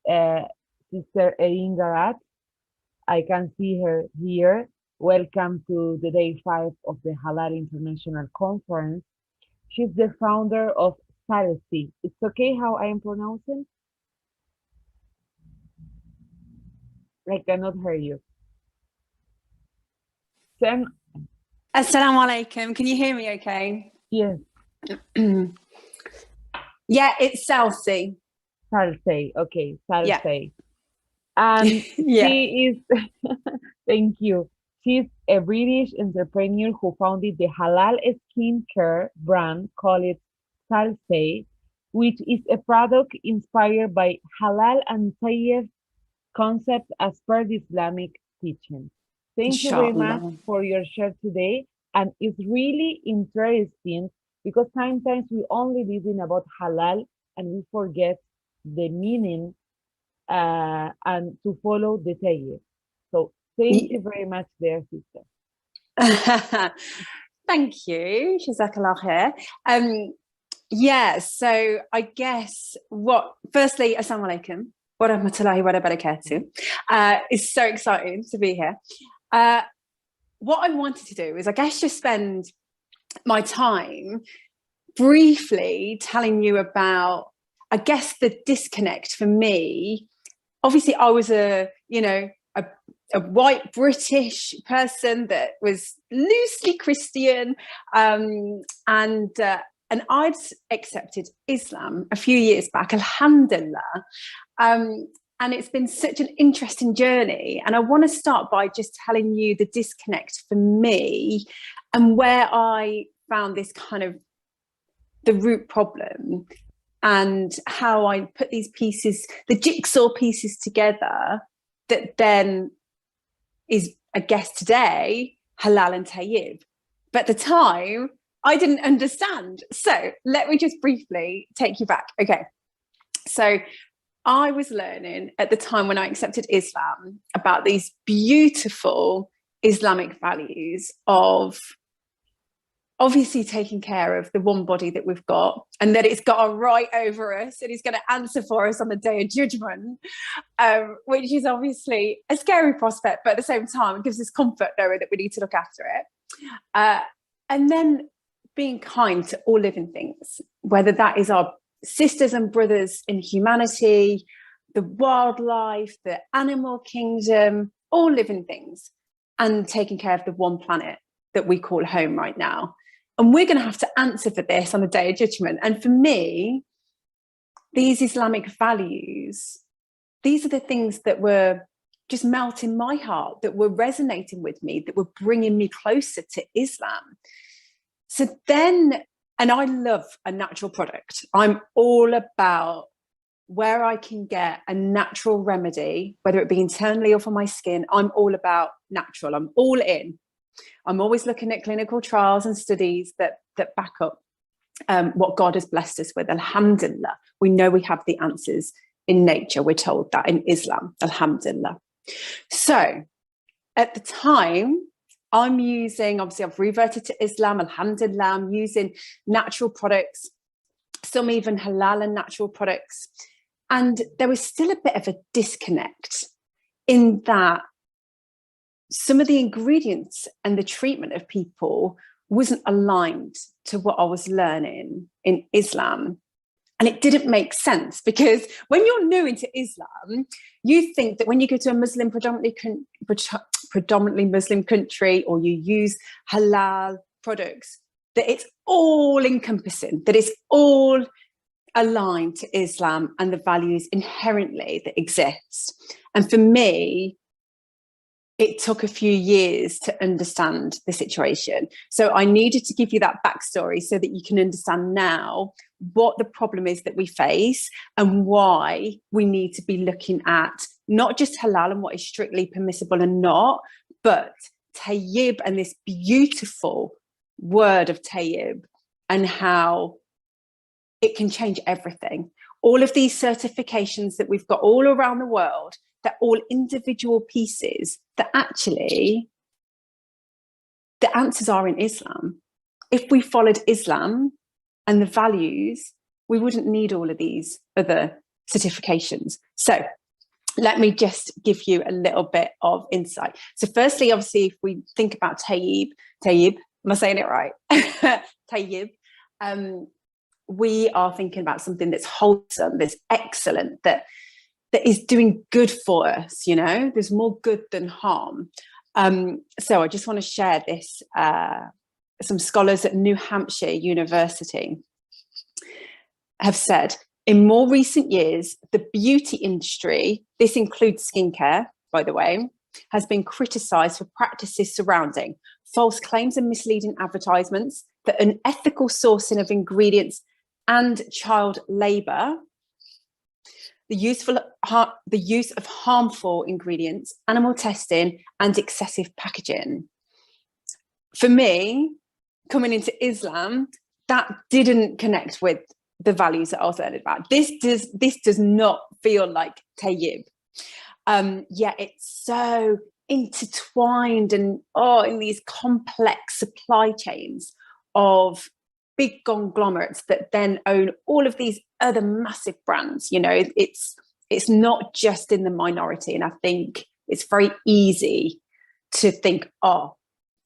Sister Erin Garratt. I can see her here. Welcome to the day 5 of the Halal International Conference. She's the founder of Salsii. It's okay how I am pronouncing? I cannot hear you. Sam? Assalamu alaikum. Can you hear me okay? Yes. Yeah, it's Salsii. Salsii. Okay, Salsii. Yeah. And Yeah. she is, thank you. She's a British entrepreneur who founded the halal skincare brand called Salsii, which is a product inspired by halal and Tayeb concepts as per the Islamic teaching. Thank you very much Inshallah. for your share today. And it's really interesting because sometimes we only listen about halal and we forget the meaning and to follow the Tayyib. So thank you very much, dear sister. Thank you. Jazakallah khair. Yeah, so I guess firstly, assalamu alaikum wa rahmatullahi wa barakatuh. It's so exciting to be here. What I wanted to do is, I guess, just spend my time briefly telling you about, I guess, the disconnect for me. Obviously, I was a white British person that was loosely Christian, and I'd accepted Islam a few years back, alhamdulillah. And it's been such an interesting journey. And I want to start by just telling you the disconnect for me and where I found this kind of the root problem, and how I put these pieces, the jigsaw pieces together, that then is, I guess today, halal and tayyib. But at the time, I didn't understand. So let me just briefly take you back. Okay. So I was learning at the time when I accepted Islam about these beautiful Islamic values of obviously taking care of the one body that we've got, and that it's got a right over us and it's going to answer for us on the day of judgment, which is obviously a scary prospect, but at the same time it gives us comfort knowing that we need to look after it. And then being kind to all living things, whether that is our sisters and brothers in humanity, the wildlife, the animal kingdom, all living things, and taking care of the one planet that we call home right now. And we're going to have to answer for this on the day of judgment. And for me, these Islamic values, these are the things that were just melting my heart, that were resonating with me, that were bringing me closer to Islam. So then, and I love a natural product. I'm all about where I can get a natural remedy, whether it be internally or for my skin. I'm all about natural. I'm all in. I'm always looking at clinical trials and studies that back up what God has blessed us with. Alhamdulillah. We know we have the answers in nature. We're told that in Islam. Alhamdulillah. So at the time, I'm using, obviously I've reverted to Islam, alhamdulillah. I'm using natural products, some even halal and natural products. And there was still a bit of a disconnect in that some of the ingredients and the treatment of people wasn't aligned to what I was learning in Islam. And it didn't make sense, because when you're new into Islam, you think that when you go to a Muslim, predominantly Muslim country, or you use halal products, that it's all encompassing, that it's all aligned to Islam and the values inherently that exist. And for me, it took a few years to understand the situation. So I needed to give you that backstory so that you can understand now what the problem is that we face and why we need to be looking at not just halal and what is strictly permissible and not, but tayyib and this beautiful word of tayyib and how it can change everything. All of these certifications that we've got all around the world, they're all individual pieces that actually the answers are in Islam. If we followed Islam and the values, we wouldn't need all of these other certifications. So let me just give you a little bit of insight. So firstly, obviously, if we think about Tayeb, am I saying it right? Tayeb, we are thinking about something that's wholesome, that's excellent, that is doing good for us. There's more good than harm. So I just want to share this. Some scholars at New Hampshire University have said, in more recent years, the beauty industry, this includes skincare, by the way, has been criticised for practices surrounding false claims and misleading advertisements, the unethical sourcing of ingredients and child labour, the use of harmful ingredients, animal testing, and excessive packaging. For me, coming into Islam, that didn't connect with the values that I was learning about. This does not feel like Tayyib. Yet it's so intertwined and in these complex supply chains of big conglomerates that then own all of these other massive brands. It's not just in the minority. And I think it's very easy to think,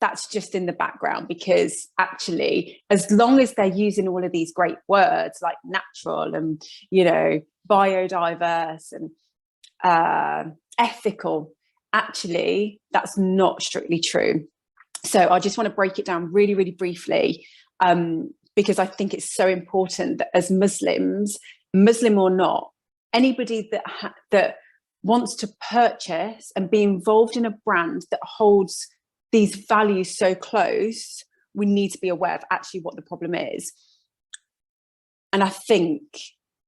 that's just in the background, because actually, as long as they're using all of these great words like natural and, biodiverse and ethical, actually, that's not strictly true. So I just want to break it down really, really briefly, because I think it's so important that as Muslims, Muslim or not, anybody that wants to purchase and be involved in a brand that holds these values so close, we need to be aware of actually what the problem is. And I think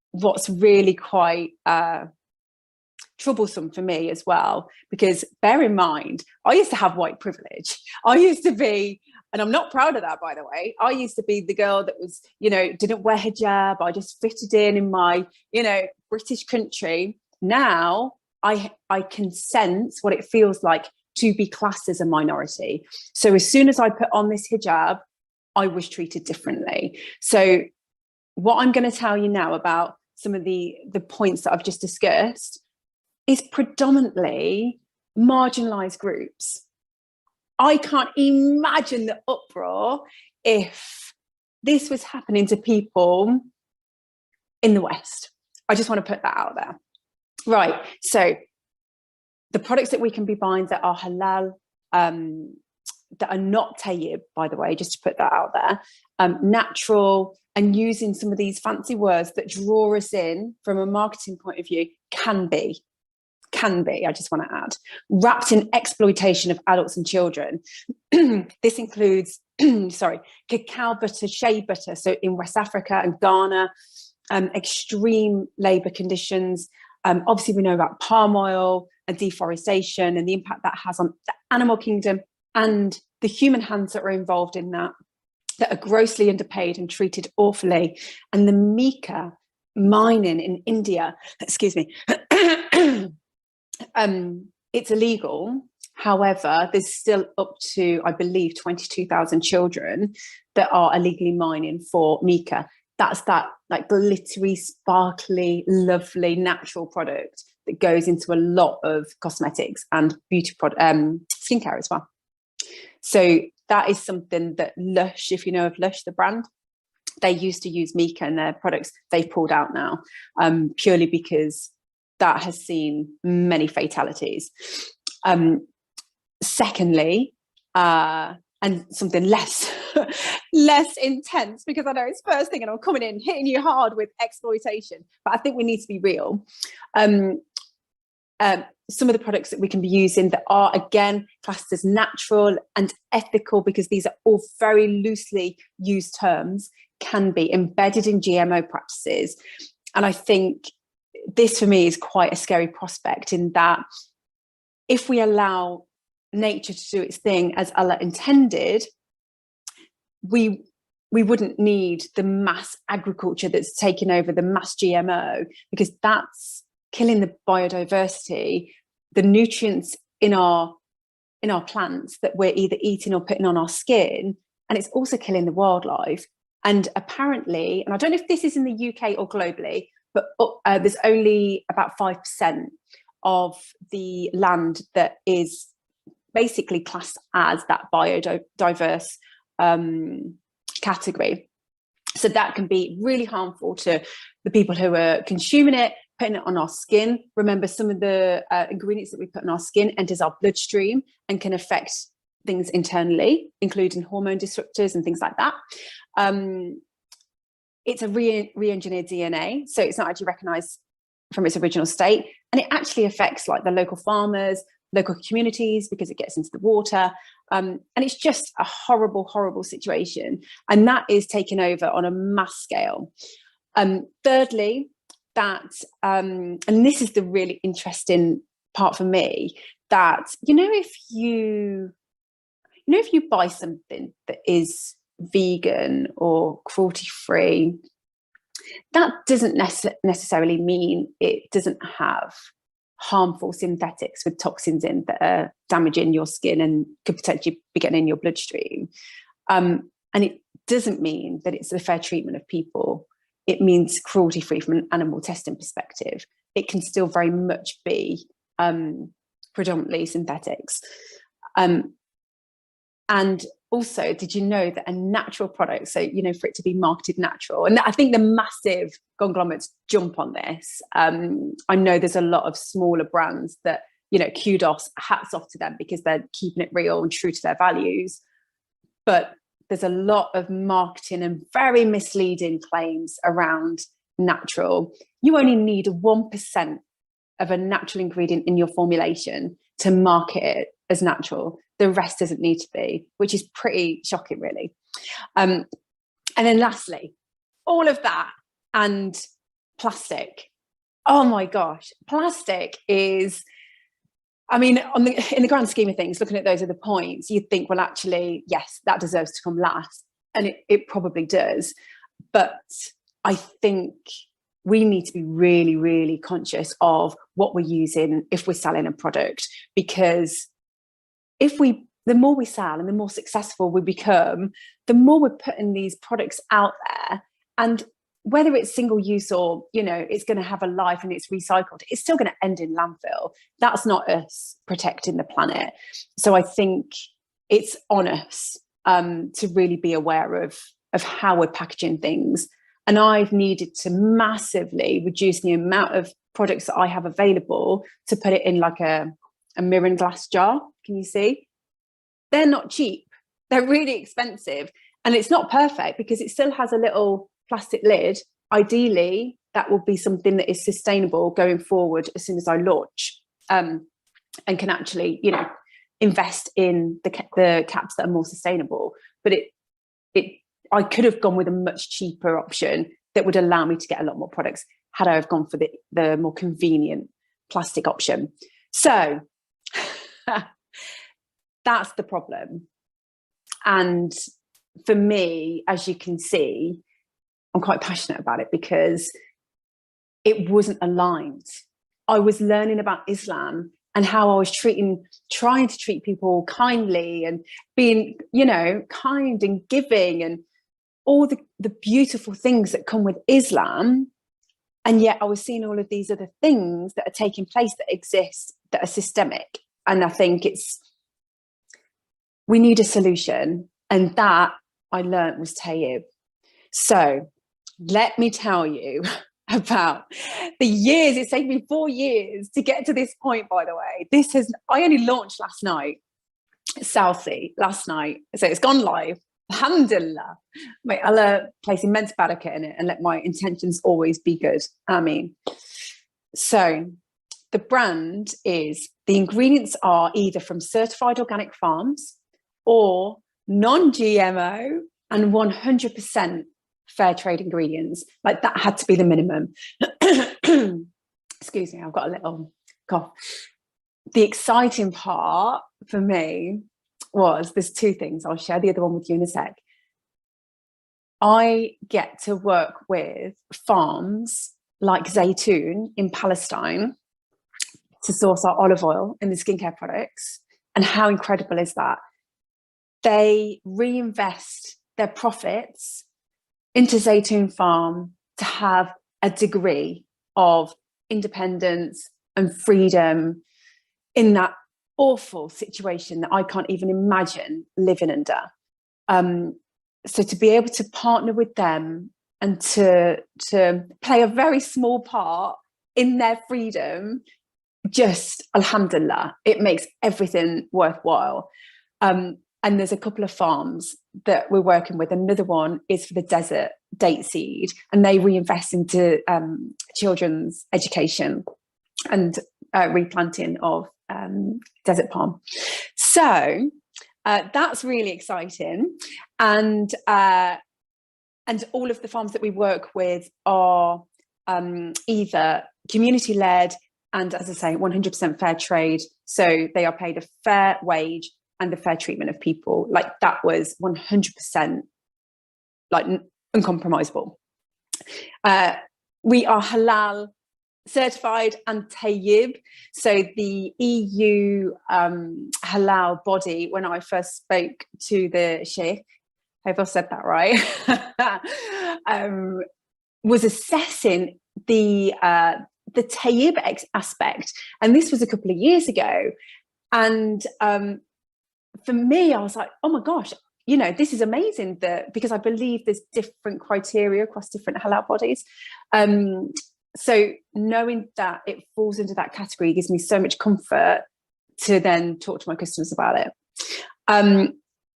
what's really quite troublesome for me as well, because bear in mind, I used to have white privilege. I used to be, and I'm not proud of that, by the way, I used to be the girl that was, didn't wear hijab. I just fitted in my, British country. Now I can sense what it feels like to be classed as a minority. So as soon as I put on this hijab, I was treated differently. So what I'm going to tell you now about some of the points that I've just discussed is predominantly marginalized groups. I can't imagine the uproar if this was happening to people in the West. I just want to put that out there. Right. So the products that we can be buying that are halal, that are not tayyib, by the way, just to put that out there, natural, and using some of these fancy words that draw us in from a marketing point of view, can be, I just want to add, wrapped in exploitation of adults and children. This includes, cacao butter, shea butter. So in West Africa and Ghana, extreme labour conditions. Obviously, we know about palm oil and deforestation and the impact that has on the animal kingdom and the human hands that are involved in that are grossly underpaid and treated awfully. And the mica mining in India, excuse me, it's illegal. However, there's still up to, I believe, 22,000 children that are illegally mining for mica. That's that like glittery, sparkly, lovely, natural product that goes into a lot of cosmetics and beauty skincare as well. So that is something that Lush, if you know of Lush, the brand, they used to use mica in their products. They've pulled out now, purely because that has seen many fatalities. Secondly, and something less intense, because I know it's first thing and I'm coming in hitting you hard with exploitation, but I think we need to be real. Some of the products that we can be using that are, again, classed as natural and ethical, because these are all very loosely used terms, can be embedded in GMO practices. And I think this for me is quite a scary prospect, in that if we allow nature to do its thing as Allah intended, we wouldn't need the mass agriculture that's taken over, the mass GMO, because that's killing the biodiversity, the nutrients in our plants that we're either eating or putting on our skin, and it's also killing the wildlife. And apparently, and I don't know if this is in the UK or globally, but there's only about 5% of the land that is basically classed as that biodiverse category. So that can be really harmful to the people who are consuming it, putting it on our skin. Remember, some of the ingredients that we put in our skin enters our bloodstream and can affect things internally, including hormone disruptors and things like that. It's a re-engineered DNA, so it's not actually recognized from its original state. And it actually affects like the local farmers, local communities, because it gets into the water. And it's just a horrible, horrible situation. And that is taken over on a mass scale. Thirdly, that, and this is the really interesting part for me, that, if you buy something that is vegan or cruelty-free, that doesn't necessarily mean it doesn't have harmful synthetics with toxins in that are damaging your skin and could potentially be getting in your bloodstream. And it doesn't mean that it's a fair treatment of people. It means cruelty-free from an animal testing perspective. It can still very much be predominantly synthetics. And also, did you know that a natural product, so, for it to be marketed natural, and I think the massive conglomerates jump on this. I know there's a lot of smaller brands that, kudos, hats off to them, because they're keeping it real and true to their values. But there's a lot of marketing and very misleading claims around natural. You only need 1% of a natural ingredient in your formulation to market it as natural. The rest doesn't need to be, which is pretty shocking, really. And then lastly, all of that and plastic. Oh my gosh, plastic is, in the grand scheme of things, looking at those other points, you'd think, well, actually, yes, that deserves to come last. And it probably does. But I think we need to be really, really conscious of what we're using if we're selling a product, because the more we sell and the more successful we become, the more we're putting these products out there. And whether it's single use or, it's going to have a life and it's recycled, it's still going to end in landfill. That's not us protecting the planet. So I think it's on us to really be aware of how we're packaging things. And I've needed to massively reduce the amount of products that I have available to put it in like a mirror and glass jar. Can you see? They're not cheap. They're really expensive. And it's not perfect because it still has a little plastic lid. Ideally, that will be something that is sustainable going forward as soon as I launch, and can actually, invest in the caps that are more sustainable. But I could have gone with a much cheaper option that would allow me to get a lot more products had I have gone for the more convenient plastic option. So that's the problem. And for me, as you can see, I'm quite passionate about it because it wasn't aligned. I was learning about Islam and how I was trying to treat people kindly and being, kind and giving and all the beautiful things that come with Islam. And yet I was seeing all of these other things that are taking place that exist, that are systemic. And I think we need a solution. And that I learned was Tayeb. So let me tell you about the years. It's taken me 4 years to get to this point, by the way. I only launched last night, Salsii, last night. So it's gone live. Alhamdulillah. May Allah place immense barakah in it and let my intentions always be good. Ameen. So the brand the ingredients are either from certified organic farms or non-GMO and 100% fair trade ingredients. Like that had to be the minimum. Excuse me, I've got a little cough. The exciting part for me there's two things. I'll share the other one with you in a sec. I get to work with farms like Zaytoun in Palestine to source our olive oil and the skincare products. And how incredible is that? They reinvest their profits into Zaytoun Farm to have a degree of independence, and freedom in that awful situation that I can't even imagine living under. So to be able to partner with them and to play a very small part in their freedom, just alhamdulillah, it makes everything worthwhile. And there's a couple of farms that we're working with. Another one is for the desert date seed, and they reinvest into children's education and replanting of desert palm. So that's really exciting. And all of the farms that we work with are either community-led and, as I say, 100% fair trade. So they are paid a fair wage and the fair treatment of people. Like, that was 100% like uncompromisable. We are halal certified and Tayeb. So the EU halal body, when I first spoke to the sheikh, I hope I've said that right, was assessing the Tayeb aspect. And this was a couple of years ago. And for me, I was like, oh my gosh, you know, this is amazing, that because I believe there's different criteria across different halal bodies. So knowing that it falls into that category gives me so much comfort to then talk to my customers about it.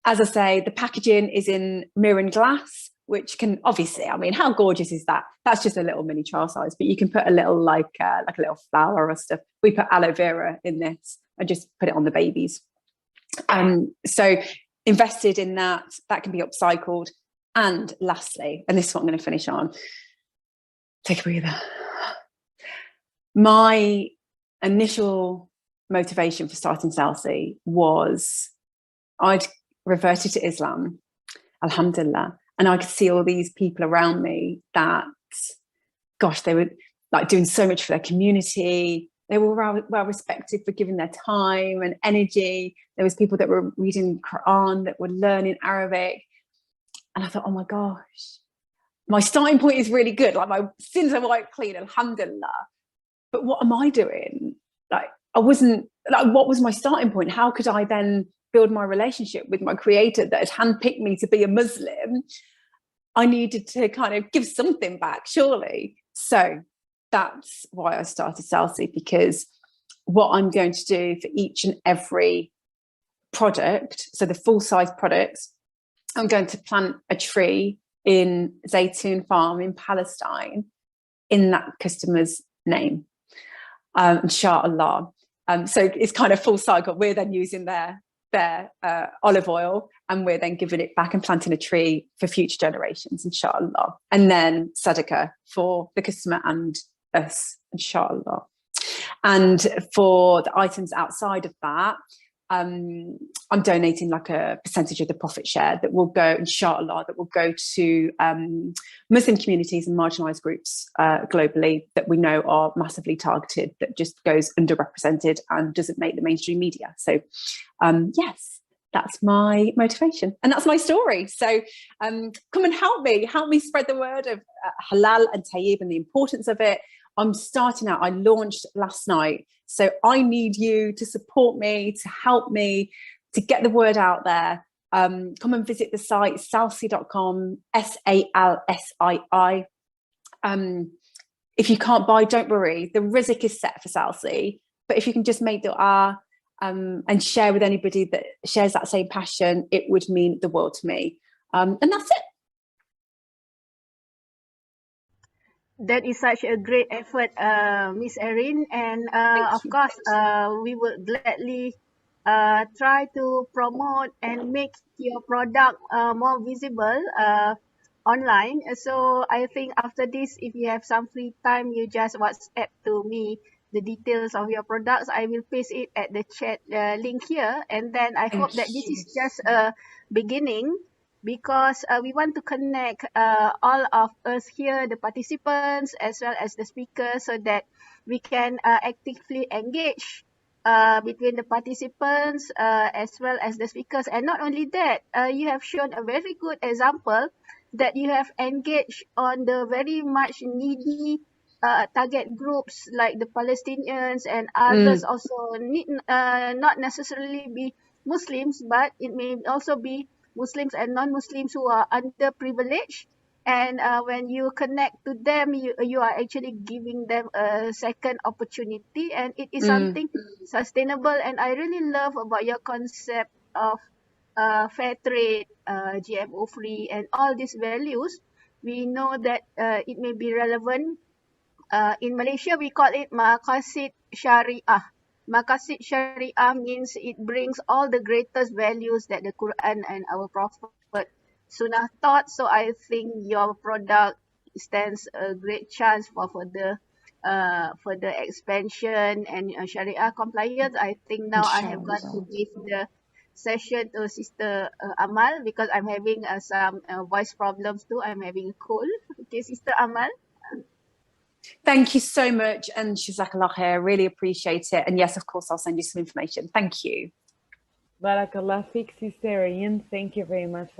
As I say, the packaging is in mirror and glass, which can obviously, I mean, how gorgeous is that? That's just a little mini trial size, but you can put a little like a little flower or stuff. We put aloe vera in this and just put it on the babies. So invested in that can be upcycled. And lastly, and this is what I'm going to finish on, take a breather. My initial motivation for starting Salsii was I'd reverted to Islam, alhamdulillah, and I could see all these people around me that, gosh, they were like doing so much for their community. They were well respected for giving their time and energy. There was people that were reading Quran, that were learning Arabic. And I thought, oh my gosh, my starting point is really good. Like, my sins are wiped clean, alhamdulillah. But what am I doing? Like, I wasn't, like, what was my starting point? How could I then build my relationship with my creator that had handpicked me to be a Muslim? I needed to kind of give something back, surely. So that's why I started Salsii, because what I'm going to do for each and every product, so the full-size products, I'm going to plant a tree in Zaytun Farm in Palestine in that customer's name, inshallah. So it's kind of full cycle. We're then using their olive oil, and we're then giving it back and planting a tree for future generations, inshallah. And then sadaqah for the customer and us, inshallah. And for the items outside of that, I'm donating like a percentage of the profit share that will go, inshallah, that will go to Muslim communities and marginalised groups globally that we know are massively targeted, that just goes underrepresented and doesn't make the mainstream media. So yes, that's my motivation and that's my story. So come and help me spread the word of halal and tayyib and the importance of it. I'm starting out, I launched last night. So I need you to support me, to help me, to get the word out there. Come and visit the site, salsii.com, SALSII. If you can't buy, don't worry. The rizq is set for Salsii. But if you can just make dua and share with anybody that shares that same passion, it would mean the world to me. And that's it. That is such a great effort, Miss Erin, and of course, we will gladly try to promote and make your product more visible online. So I think after this, if you have some free time, you just WhatsApp to me the details of your products. I will paste it at the chat link here, and then I hope that this is just a beginning, because we want to connect all of us here, the participants, as well as the speakers, so that we can actively engage between the participants as well as the speakers. And not only that, you have shown a very good example that you have engaged on the very much needy target groups like the Palestinians and others also need not necessarily be Muslims, but it may also be Muslims and non-Muslims who are underprivileged. And when you connect to them, you are actually giving them a second opportunity, and it is something sustainable. And I really love about your concept of fair trade, GMO free, and all these values. We know that it may be relevant. In Malaysia, we call it Maqasid Syariah. Maqasid Syariah means it brings all the greatest values that the Quran and our Prophet Sunnah taught. So I think your product stands a great chance for further expansion and Sharia compliance. I think now I have got to give the session to Sister Amal because I'm having some voice problems too. I'm having a cold. Okay, Sister Amal. Thank you so much, and Jazakallah khair. Really appreciate it. And yes, of course, I'll send you some information. Thank you. Barakallah fik, Sister Erin. Thank you very much for